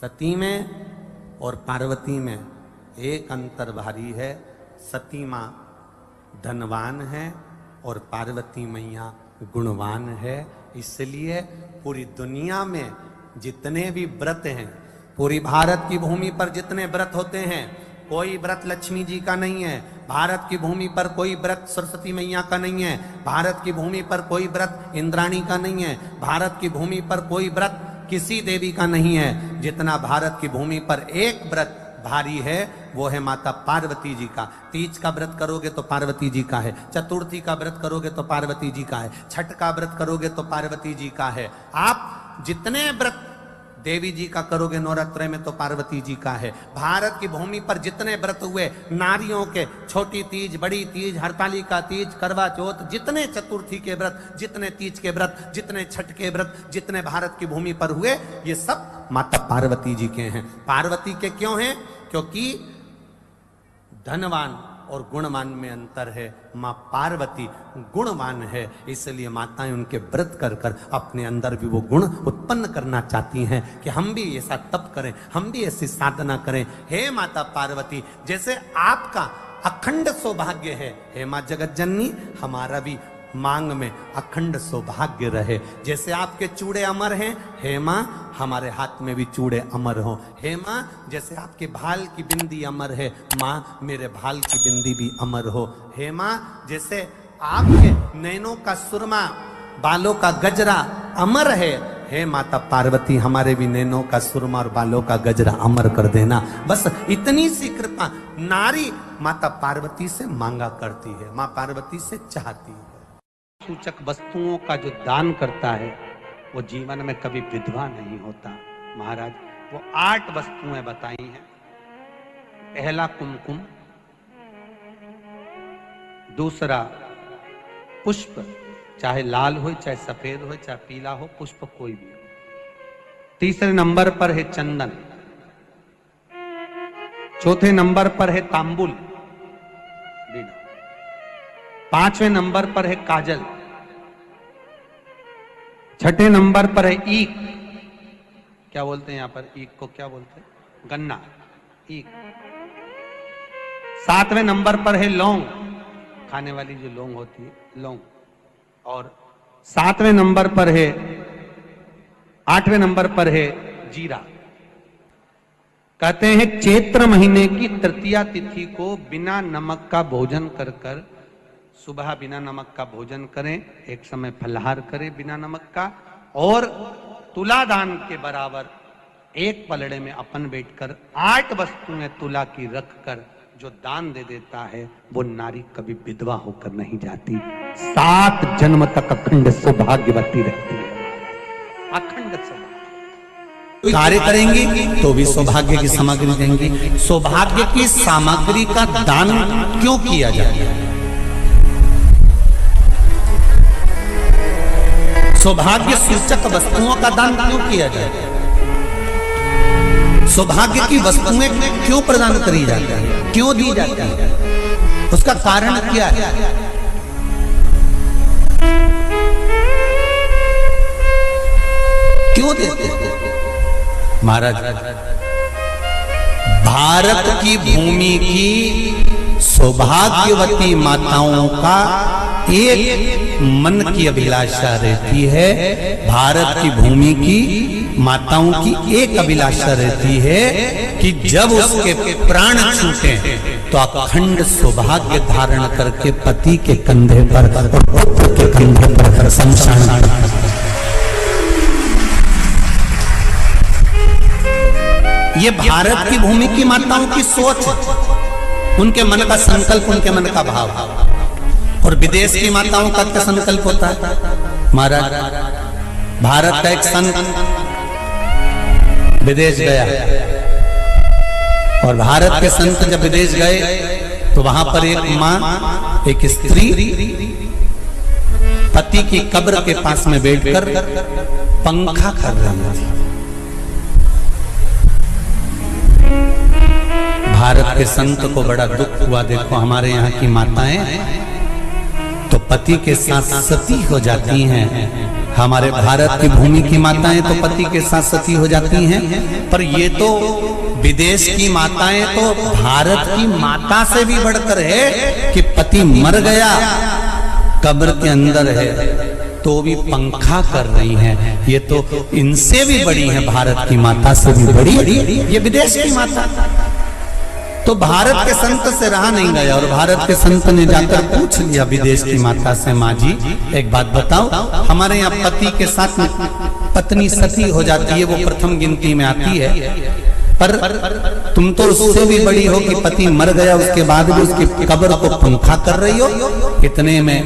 सती में और पार्वती में एक अंतर भारी है। सती माँ धनवान है और पार्वती मैया गुणवान है। इसलिए पूरी दुनिया में जितने भी व्रत हैं, पूरी भारत की भूमि पर जितने व्रत होते हैं, कोई व्रत लक्ष्मी जी का नहीं है। भारत की भूमि पर कोई व्रत सरस्वती मैया का नहीं है। भारत की भूमि पर कोई व्रत इंद्राणी का नहीं है। भारत की भूमि पर कोई व्रत किसी देवी का नहीं है। जितना भारत की भूमि पर एक व्रत भारी है वो है माता पार्वती जी का। तीज का व्रत करोगे तो पार्वती जी का है, चतुर्थी का व्रत करोगे तो पार्वती जी का है, छठ का व्रत करोगे तो पार्वती जी का है। आप जितने व्रत देवी जी का करोगे नवरात्रि में तो पार्वती जी का है। भारत की भूमि पर जितने व्रत हुए नारियों के, छोटी तीज, बड़ी तीज, हरतालिका तीज, करवा चौथ, जितने चतुर्थी के व्रत, जितने तीज के व्रत, जितने छठ के व्रत, जितने भारत की भूमि पर हुए, ये सब माता पार्वती जी के हैं। पार्वती के क्यों हैं? क्योंकि धनवान और गुणवान में अंतर है। माँ पार्वती गुणवान है, इसलिए माताएं उनके व्रत कर कर अपने अंदर भी वो गुण उत्पन्न करना चाहती हैं कि हम भी ऐसा तप करें, हम भी ऐसी साधना करें। हे माता पार्वती, जैसे आपका अखंड सौभाग्य है, हे माँ जगत जननी, हमारा भी मांग में अखंड सौभाग्य रहे। जैसे आपके चूड़े अमर हैं, हे माँ हमारे हाथ में भी चूड़े अमर हो। हे माँ जैसे आपके भाल की बिंदी अमर है, माँ मेरे भाल की बिंदी भी अमर हो। हे माँ जैसे आपके नैनों का सुरमा, बालों का गजरा अमर है, हे माता पार्वती हमारे भी नैनों का सुरमा और बालों का गजरा अमर कर देना। बस इतनी सी कृपा नारी माता पार्वती से मांगा करती है, माँ पार्वती से चाहती है। सूचक वस्तुओं का जो दान करता है वो जीवन में कभी विधवा नहीं होता। महाराज वो 8 वस्तुएं बताई हैं। पहला कुमकुम, दूसरा पुष्प, चाहे लाल हो, चाहे सफेद हो, चाहे पीला हो, पुष्प कोई भी हो। तीसरे नंबर पर है चंदन। चौथे नंबर पर है तांबुल, 5वें नंबर पर है काजल। छठे नंबर पर है ईख। क्या बोलते हैं यहां पर ईख को? क्या बोलते हैं? गन्ना, ईख। 7वें नंबर पर है लौंग, खाने वाली जो लौंग होती है, लौंग। और 7वें नंबर पर है, 8वें नंबर पर है जीरा। कहते हैं चैत्र महीने की तृतीया तिथि को बिना नमक का भोजन कर कर, सुबह बिना नमक का भोजन करें, एक समय फलाहार करें बिना नमक का, और तुला दान के बराबर एक पलड़े में अपन बैठकर 8 वस्तुएं तुला की रख कर जो दान दे देता है वो नारी कभी विधवा होकर नहीं जाती, 7 जन्म तक अखंड सौभाग्यवती रहती है। अखंड सौभाग्य कार्य करेंगी तो भी सौभाग्य की सामग्री देंगी। सौभाग्य की सामग्री का दान क्यों किया जाता है? सौभाग्य सूचक वस्तुओं का दान क्यों किया जाए? सौभाग्य की वस्तुएं क्यों प्रदान करी जाती है, क्यों दी जाती है? उसका कारण क्या है? क्यों देते हैं? महाराज भारत की भूमि की सौभाग्यवती माताओं का एक मन की अभिलाषा रहती है। भारत की भूमि की माताओं की एक अभिलाषा रहती है कि जब उसके प्राण छूटे तो अखंड सौभाग्य धारण करके पति के कंधे पर और पुत्र के कंधे पर शमशान। ये भारत की भूमि की माताओं की सोच, उनके मन का संकल्प, उनके मन का भाव। और विदेश की माताओं का क्या संकल्प होता है? महाराज भारत का एक संत विदेश गया और भारत के संत जब विदेश गए तो वहां पर एक मां, एक स्त्री पति की कब्र के पास में बैठकर पंखा कर रही थी। भारत के संत को बड़ा दुख हुआ, देखो हमारे यहाँ की माताएं तो पति के साथ सती हो जाती हैं, हमारे भारत की भूमि की माताएं तो पति के साथ सती हो जाती हैं, पर ये तो विदेश की माताएं तो भारत की माता से भी बढ़कर है कि पति मर गया, कब्र के अंदर है, तो भी पंखा कर रही हैं। ये तो इनसे भी बड़ी है, भारत की माता से भी बड़ी ये विदेश की माता। तो भारत के संत से रहा नहीं गया और भारत के संत ने जाकर पूछ लिया विदेश की माता से, माँ जी एक बात बताओ, हमारे यहाँ पति के साथ पत्नी सती हो जाती है, वो प्रथम गिनती में आती है, पर तुम तो उससे भी बड़ी हो कि पति मर गया उसके बाद भी उसकी कब्र को पंखा कर रही हो। इतने में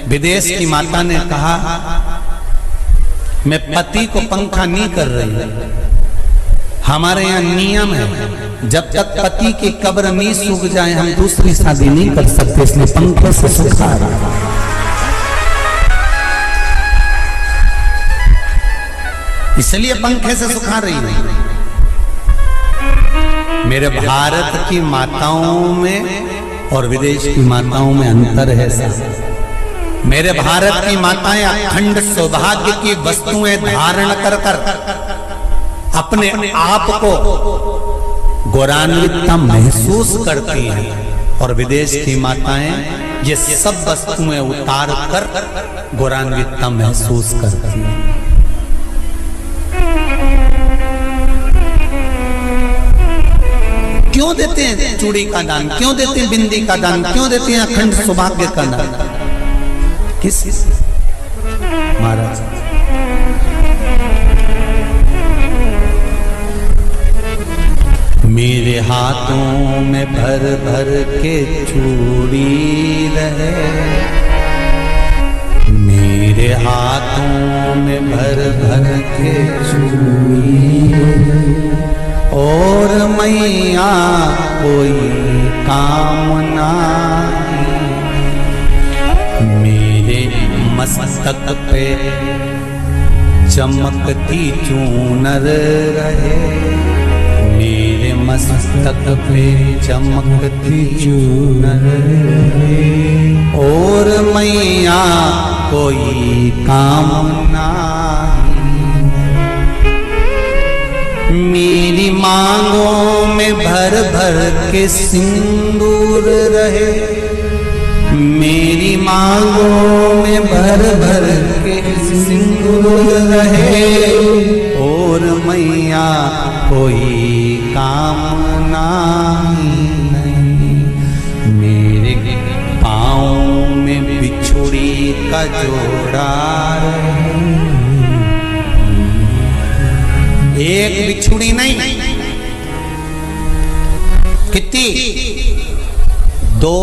विदेश की माता ने कहा, मैं पति को पंखा नहीं कर रही, हमारे यहाँ नियम है जब तक पति की कब्र नहीं सूख जाए हम दूसरी शादी नहीं कर सकते, इसलिए पंखे से सुखा रहा। इसलिए पंखे से सुखा रही है। मेरे भारत की माताओं में और विदेश की माताओं में अंतर है सर। मेरे भारत की माताएं अखंड सौभाग्य की वस्तुएं धारण कर अपने आप को गौरवान्वितता महसूस करती हैं, और विदेश की माताएं ये सब वस्तुएं उतार कर गौरवान्वितता महसूस करती हैं। क्यों देते हैं चूड़ी का दान, क्यों देते हैं बिंदी का दान, क्यों देते हैं अखंड सौभाग्य का दान? किस महाराज मेरे हाथों में भर भर के चूड़ी रहे, मेरे हाथों में भर भर के चूड़ी, और मैया कोई कामना मेरे मस्तक पे चमकती चूनर रहे, मेरे मस्तक पे चमकती चूनर रहे, और मैया कोई कामना मेरी मांगों में भर भर के सिंदूर रहे, मेरी मांगों में भर भर के सिंदूर रहे, और मैया कोई कामना नहीं मेरे पाँव में बिछुड़ी का जोड़ा रहे। एक बिछुड़ी नहीं, कितनी? 2,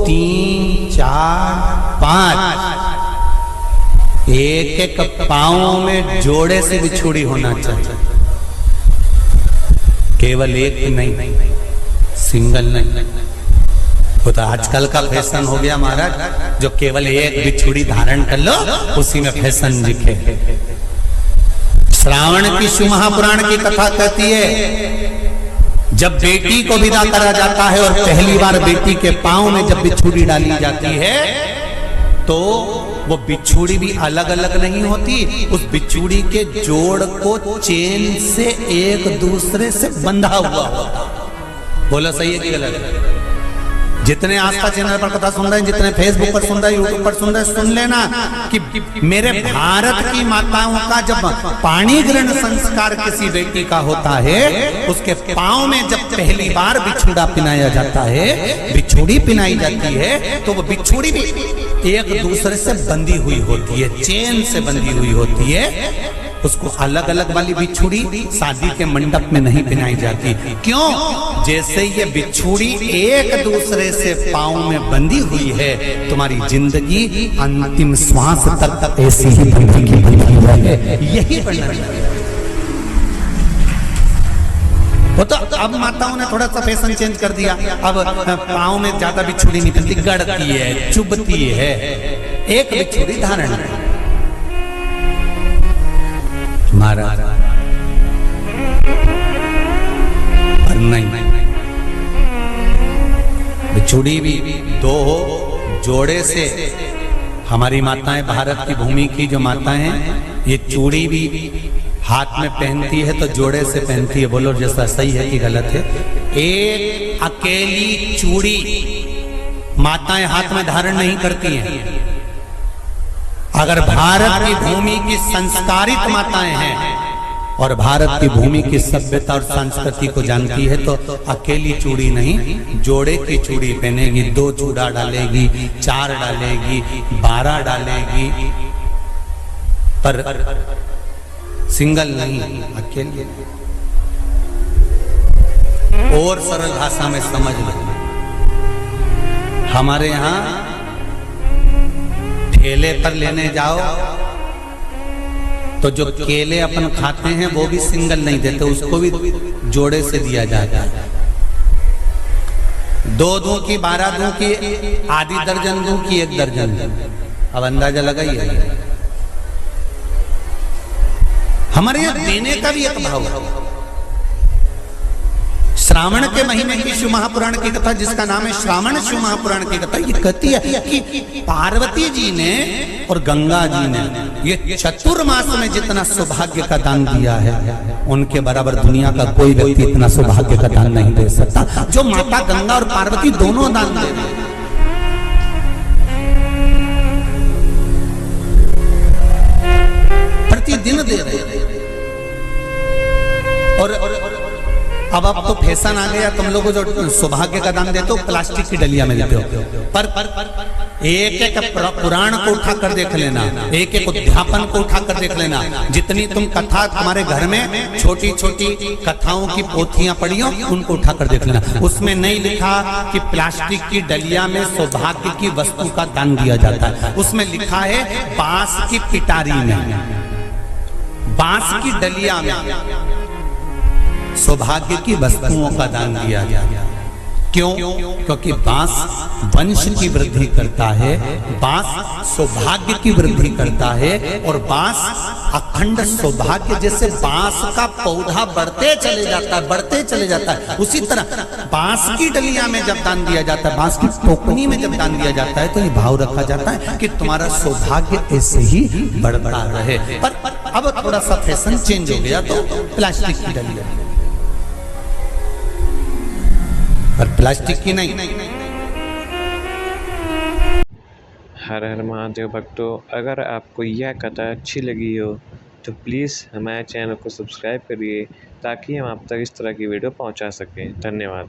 3, 4, 5, एक एक पाँव में जोड़े से बिछुड़ी होना चाहिए, केवल एक नहीं, सिंगल नहीं। वो तो आजकल का फैशन हो गया महाराज, जो केवल एक बिछुड़ी धारण कर लो उसी में फैशन दिखे। श्रावण की शिव महापुराण की कथा कहती है, जब बेटी को विदा करा जाता है और पहली बार बेटी के पांव में जब बिछुड़ी डाली जाती है, तो वो बिछुड़ी भी अलग अलग नहीं होती, उस बिछुड़ी के जोड़ को चेन से एक दूसरे से बंधा हुआ होता। बोला सही है कि गलत? जितने आस्था चैनल पर कथा सुन रहे हैं, जितने फेसबुक पर सुन रहे हैं, यूट्यूब पर सुन रहे हैं, सुन लेना कि मेरे भारत की माताओं का जब पाणी ग्रहण संस्कार किसी बेटी का होता है, उसके पांव में जब पहली बार बिछुड़ा पिनाया जाता है, बिछुड़ी पिनाई जाती है, तो वो बिछुड़ी भी एक दूसरे से बंधी हुई होती है, चेन से बंधी हुई होती है। उसको अलग अलग वाली बिछुड़ी शादी के मंडप में नहीं पिनाई जाती। क्यों? जैसे ये बिछुड़ी एक दूसरे से पांव में बंधी हुई है, तुम्हारी जिंदगी अंतिम श्वास तक ऐसी ही बंधी है, यही वर्णन है। वो तो अब माताओं ने थोड़ा सा फैशन चेंज कर दिया, अब पांव में ज्यादा बिछुड़ी नहीं पहनती, गड़ती है, चुभती है, एक बिछुड़ी धारण है। महाराज पर नहीं, बिछुड़ी भी दो हो, जोड़े से हमारी माताएं, भारत की भूमि की जो माताएं हैं, ये चूड़ी भी हाथ में पहनती है तो जोड़े से पहनती है। बोलो जैसा सही है कि गलत है? एक अकेली चूड़ी माताएं हाथ में धारण नहीं करती हैं। अगर भारत की भूमि की संस्कारित माताएं हैं और भारत की भूमि की सभ्यता और संस्कृति को जानती है तो अकेली चूड़ी नहीं, जोड़े की चूड़ी पहनेगी, 2 चूड़ा डालेगी, 4 डालेगी, 12 डालेगी, पर सिंगल नहीं, अकेले। और सरल भाषा में समझ लो, हमारे यहां ठेले पर लेने जाओ तो जो केले अपन खाते हैं वो भी सिंगल नहीं देते, उसको भी जोड़े से दिया जाता है। 2 दूं की, 12 दूं की, आधी दर्जन दूं की, 1 दर्जन दूं। अब अंदाजा लगाइए। हमारे यहां देने का भी एक भाव है। श्रावण के महीने की शिव महापुराण की कथा, जिसका नाम है श्रावण शिव महापुराण की कथा, ये कहती है कि पार्वती जी ने और गंगा जी ने ये चतुर्मास में जितना सौभाग्य का दान दिया है, उनके बराबर दुनिया का कोई व्यक्ति इतना सौभाग्य का दान नहीं दे सकता जो माता गंगा और पार्वती दोनों दान दे रहे हैं। प्रतिदिन दे रहे हैं। और अब तो फैशन आ गया, तुम लोगों जो सौभाग्य का दान देते हो प्लास्टिक की डलिया में देते हो, पर एक एक पुराण को उठा कर देख लेना, एक एक उद्यापन को उठा कर देख लेना। जितनी तुम कथा तुम्हारे घर में छोटी छोटी कथाओं की पोथियां पढ़ी हो, उनको उठा कर देख लेना। उसमें नहीं लिखा कि प्लास्टिक की डलिया में सौभाग्य की वस्तु का दान दिया जाता है। उसमें लिखा है बांस की पिटारी में, बांस की डलिया में सौभाग्य की वस्तुओं का दान दिया जाए। क्यों? क्योंकि बांस वंश की वृद्धि करता है, बांस सौभाग्य की वृद्धि करता है, और बांस अखंड सौभाग्य। जैसे बांस का पौधा बढ़ते चले जाता है, बढ़ते चले जाता है, उसी तरह बांस की डलिया में जब दान दिया जाता है, बांस की टोकनी में जब दान दिया जाता है, तो ये भाव रखा जाता है कि तुम्हारा सौभाग्य ऐसे ही बढ़ता रहे। पर अब थोड़ा सा फैशन चेंज हो गया तो प्लास्टिक की डलिया, पर प्लास्टिक की नहीं। हर हर महादेव भक्तों, अगर आपको यह कथा अच्छी लगी हो तो प्लीज़ हमारे चैनल को सब्सक्राइब करिए ताकि हम आप तक इस तरह की वीडियो पहुंचा सकें। धन्यवाद।